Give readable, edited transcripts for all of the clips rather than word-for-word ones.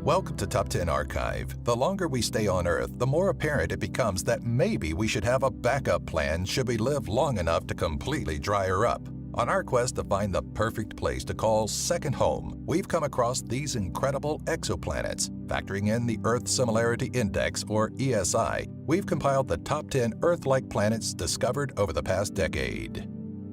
Welcome to Top 10 Archive. The longer we stay on Earth, the more apparent it becomes that maybe we should have a backup plan should we live long enough to completely dry her up. On our quest to find the perfect place to call second home, we've come across these incredible exoplanets. Factoring in the Earth Similarity Index, or ESI, we've compiled the top 10 Earth-like planets discovered over the past decade.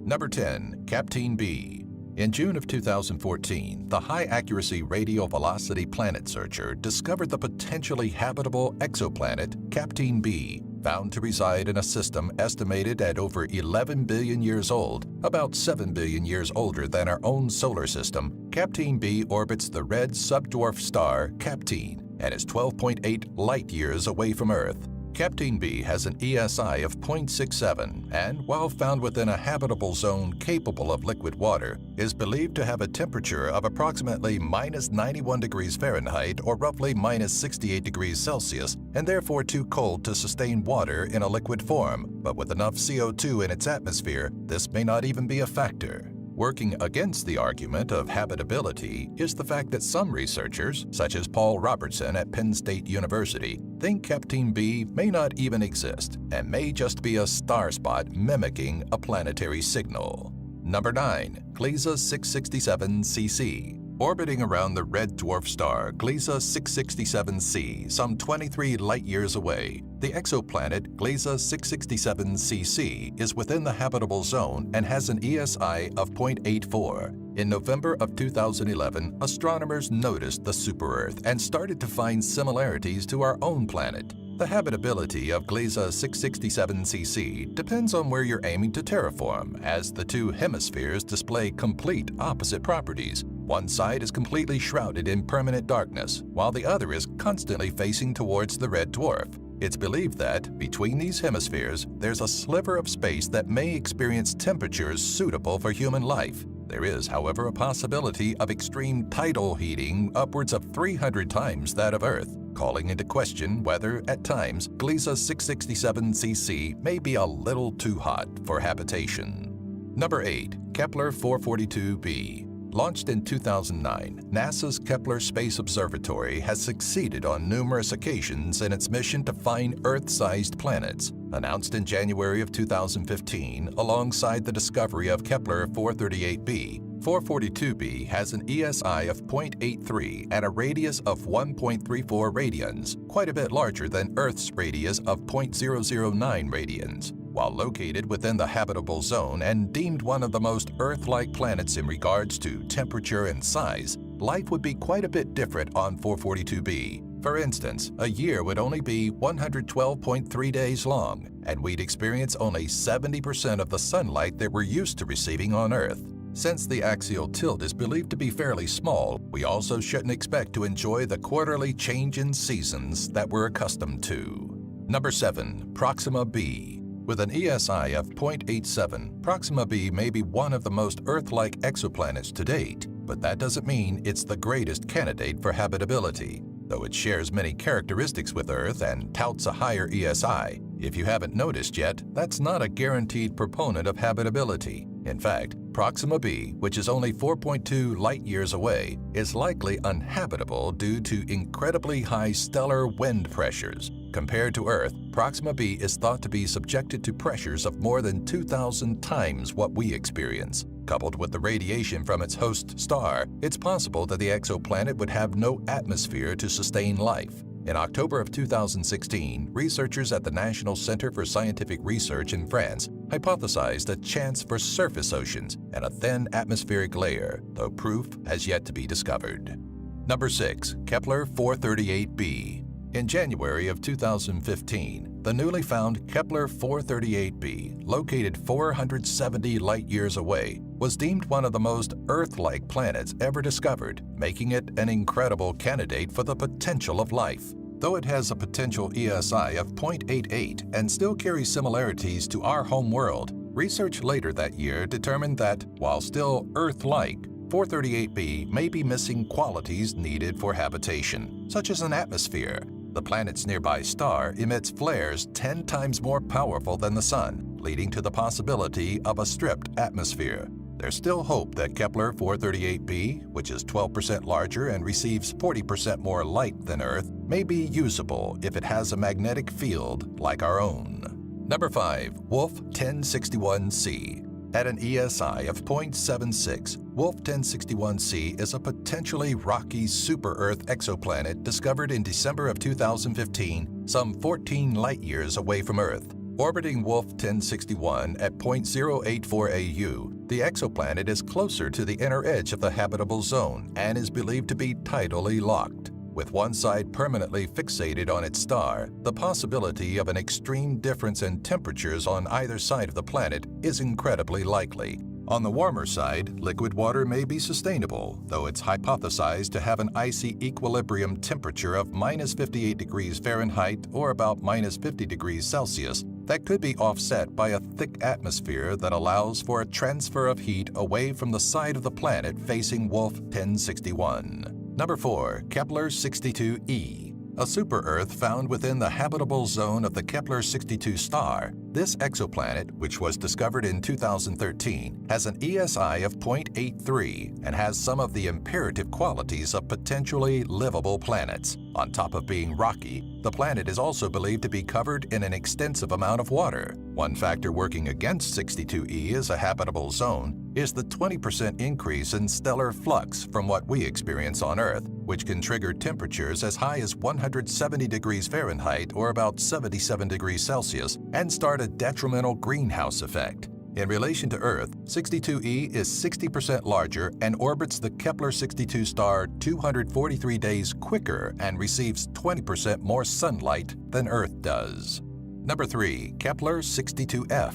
Number 10. Captain B. In June of 2014, the High-Accuracy Radio Velocity Planet Searcher discovered the potentially habitable exoplanet Captain B, found to reside in a system estimated at over 11 billion years old, about 7 billion years older than our own solar system. Captain B orbits the red subdwarf star Captain and is 12.8 light-years away from Earth. Captain B has an ESI of 0.67 and, while found within a habitable zone capable of liquid water, is believed to have a temperature of approximately minus 91 degrees Fahrenheit or roughly minus 68 degrees Celsius, and therefore too cold to sustain water in a liquid form. But with enough CO2 in its atmosphere, this may not even be a factor. Working against the argument of habitability is the fact that some researchers, such as Paul Robertson at Penn State University, think Captain B may not even exist and may just be a star spot mimicking a planetary signal. Number 9. Gliese 667cc. Orbiting around the red dwarf star Gliese 667c, some 23 light-years away, the exoplanet Gliese 667cc is within the habitable zone and has an ESI of 0.84. In November of 2011, astronomers noticed the super-Earth and started to find similarities to our own planet. The habitability of Gliese 667cc depends on where you're aiming to terraform, as the two hemispheres display complete opposite properties. One side is completely shrouded in permanent darkness, while the other is constantly facing towards the red dwarf. It's believed that, between these hemispheres, there's a sliver of space that may experience temperatures suitable for human life. There is, however, a possibility of extreme tidal heating upwards of 300 times that of Earth, calling into question whether, at times, Gliese 667cc may be a little too hot for habitation. Number 8. Kepler 442b. Launched in 2009, NASA's Kepler Space Observatory has succeeded on numerous occasions in its mission to find Earth-sized planets. Announced in January of 2015, alongside the discovery of Kepler 438b, 442b has an ESI of 0.83 and a radius of 1.34 radians, quite a bit larger than Earth's radius of 0.009 radians. While located within the habitable zone and deemed one of the most Earth-like planets in regards to temperature and size, life would be quite a bit different on 442b. For instance, a year would only be 112.3 days long, and we'd experience only 70% of the sunlight that we're used to receiving on Earth. Since the axial tilt is believed to be fairly small, we also shouldn't expect to enjoy the quarterly change in seasons that we're accustomed to. Number 7. Proxima b. With an ESI of 0.87, Proxima b may be one of the most Earth-like exoplanets to date, but that doesn't mean it's the greatest candidate for habitability. Though it shares many characteristics with Earth and touts a higher ESI, if you haven't noticed yet, that's not a guaranteed proponent of habitability. In fact, Proxima b, which is only 4.2 light-years away, is likely uninhabitable due to incredibly high stellar wind pressures. Compared to Earth, Proxima b is thought to be subjected to pressures of more than 2,000 times what we experience. Coupled with the radiation from its host star, it's possible that the exoplanet would have no atmosphere to sustain life. In October of 2016, researchers at the National Center for Scientific Research in France hypothesized a chance for surface oceans and a thin atmospheric layer, though proof has yet to be discovered. Number 6. Kepler 438b. In January of 2015, the newly found Kepler 438b, located 470 light-years away, was deemed one of the most Earth-like planets ever discovered, making it an incredible candidate for the potential of life. Though it has a potential ESI of 0.88 and still carries similarities to our home world, research later that year determined that, while still Earth-like, 438b may be missing qualities needed for habitation, such as an atmosphere. The planet's nearby star emits flares 10 times more powerful than the Sun, leading to the possibility of a stripped atmosphere. There's still hope that Kepler 438b, which is 12% larger and receives 40% more light than Earth, may be usable if it has a magnetic field like our own. Number 5. Wolf 1061c. At an ESI of 0.76, Wolf 1061c is a potentially rocky super-Earth exoplanet discovered in December of 2015, some 14 light-years away from Earth. Orbiting Wolf 1061 at 0.084 AU, the exoplanet is closer to the inner edge of the habitable zone and is believed to be tidally locked. With one side permanently fixated on its star, the possibility of an extreme difference in temperatures on either side of the planet is incredibly likely. On the warmer side, liquid water may be sustainable, though it's hypothesized to have an icy equilibrium temperature of -58 degrees Fahrenheit or about -50 degrees Celsius that could be offset by a thick atmosphere that allows for a transfer of heat away from the side of the planet facing Wolf 1061. Number 4. Kepler 62e. A super-Earth found within the habitable zone of the Kepler 62 star. This exoplanet, which was discovered in 2013, has an ESI of 0.83 and has some of the imperative qualities of potentially livable planets. On top of being rocky, the planet is also believed to be covered in an extensive amount of water. One factor working against 62e as a habitable zone is the 20% increase in stellar flux from what we experience on Earth, which can trigger temperatures as high as 170 degrees Fahrenheit or about 77 degrees Celsius and start a detrimental greenhouse effect. In relation to Earth, 62e is 60% larger and orbits the Kepler 62 star 243 days quicker and receives 20% more sunlight than Earth does. Number 3. Kepler 62f.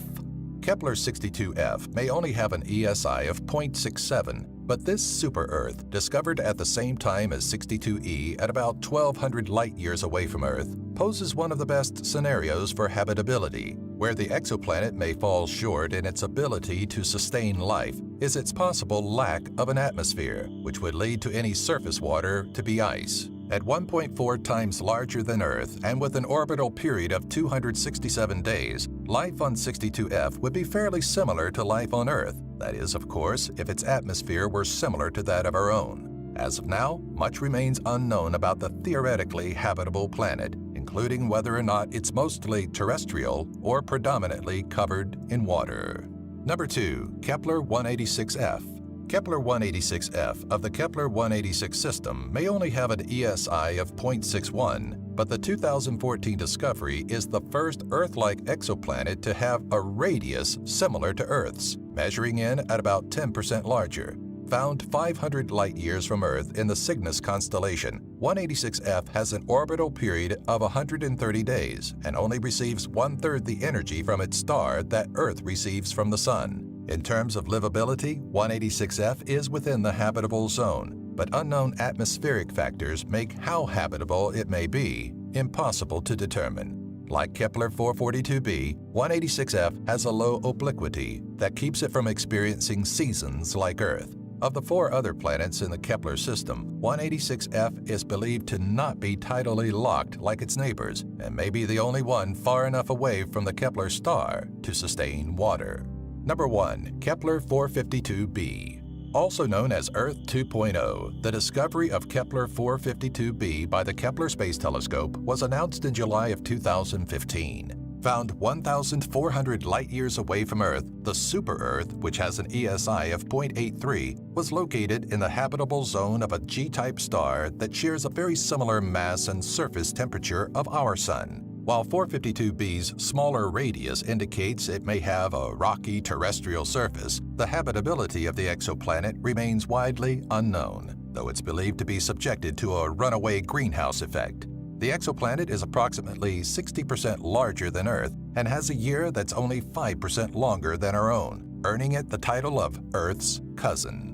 Kepler 62f may only have an ESI of 0.67, but this super-Earth, discovered at the same time as 62e at about 1,200 light-years away from Earth, poses one of the best scenarios for habitability. Where the exoplanet may fall short in its ability to sustain life is its possible lack of an atmosphere, which would lead to any surface water to be ice. At 1.4 times larger than Earth and with an orbital period of 267 days, life on 62f would be fairly similar to life on Earth. That is, of course, if its atmosphere were similar to that of our own. As of now, much remains unknown about the theoretically habitable planet, including whether or not it's mostly terrestrial or predominantly covered in water. Number 2. Kepler 186f. Kepler 186f of the Kepler 186 system may only have an ESI of 0.61, but the 2014 discovery is the first Earth-like exoplanet to have a radius similar to Earth's, measuring in at about 10% larger. Found 500 light-years from Earth in the Cygnus constellation, 186f has an orbital period of 130 days and only receives 1/3 the energy from its star that Earth receives from the Sun. In terms of livability, 186f is within the habitable zone, but unknown atmospheric factors make how habitable it may be impossible to determine. Like Kepler 442b, 186f has a low obliquity that keeps it from experiencing seasons like Earth. Of the 4 other planets in the Kepler system, 186f is believed to not be tidally locked like its neighbors and may be the only one far enough away from the Kepler star to sustain water. Number 1. Kepler 452b. Also known as Earth 2.0, the discovery of Kepler 452b by the Kepler Space Telescope was announced in July of 2015. Found 1,400 light-years away from Earth, the super-Earth, which has an ESI of 0.83, was located in the habitable zone of a G-type star that shares a very similar mass and surface temperature of our Sun. While 452b's smaller radius indicates it may have a rocky terrestrial surface, the habitability of the exoplanet remains widely unknown, though it's believed to be subjected to a runaway greenhouse effect. The exoplanet is approximately 60% larger than Earth and has a year that's only 5% longer than our own, earning it the title of Earth's cousin.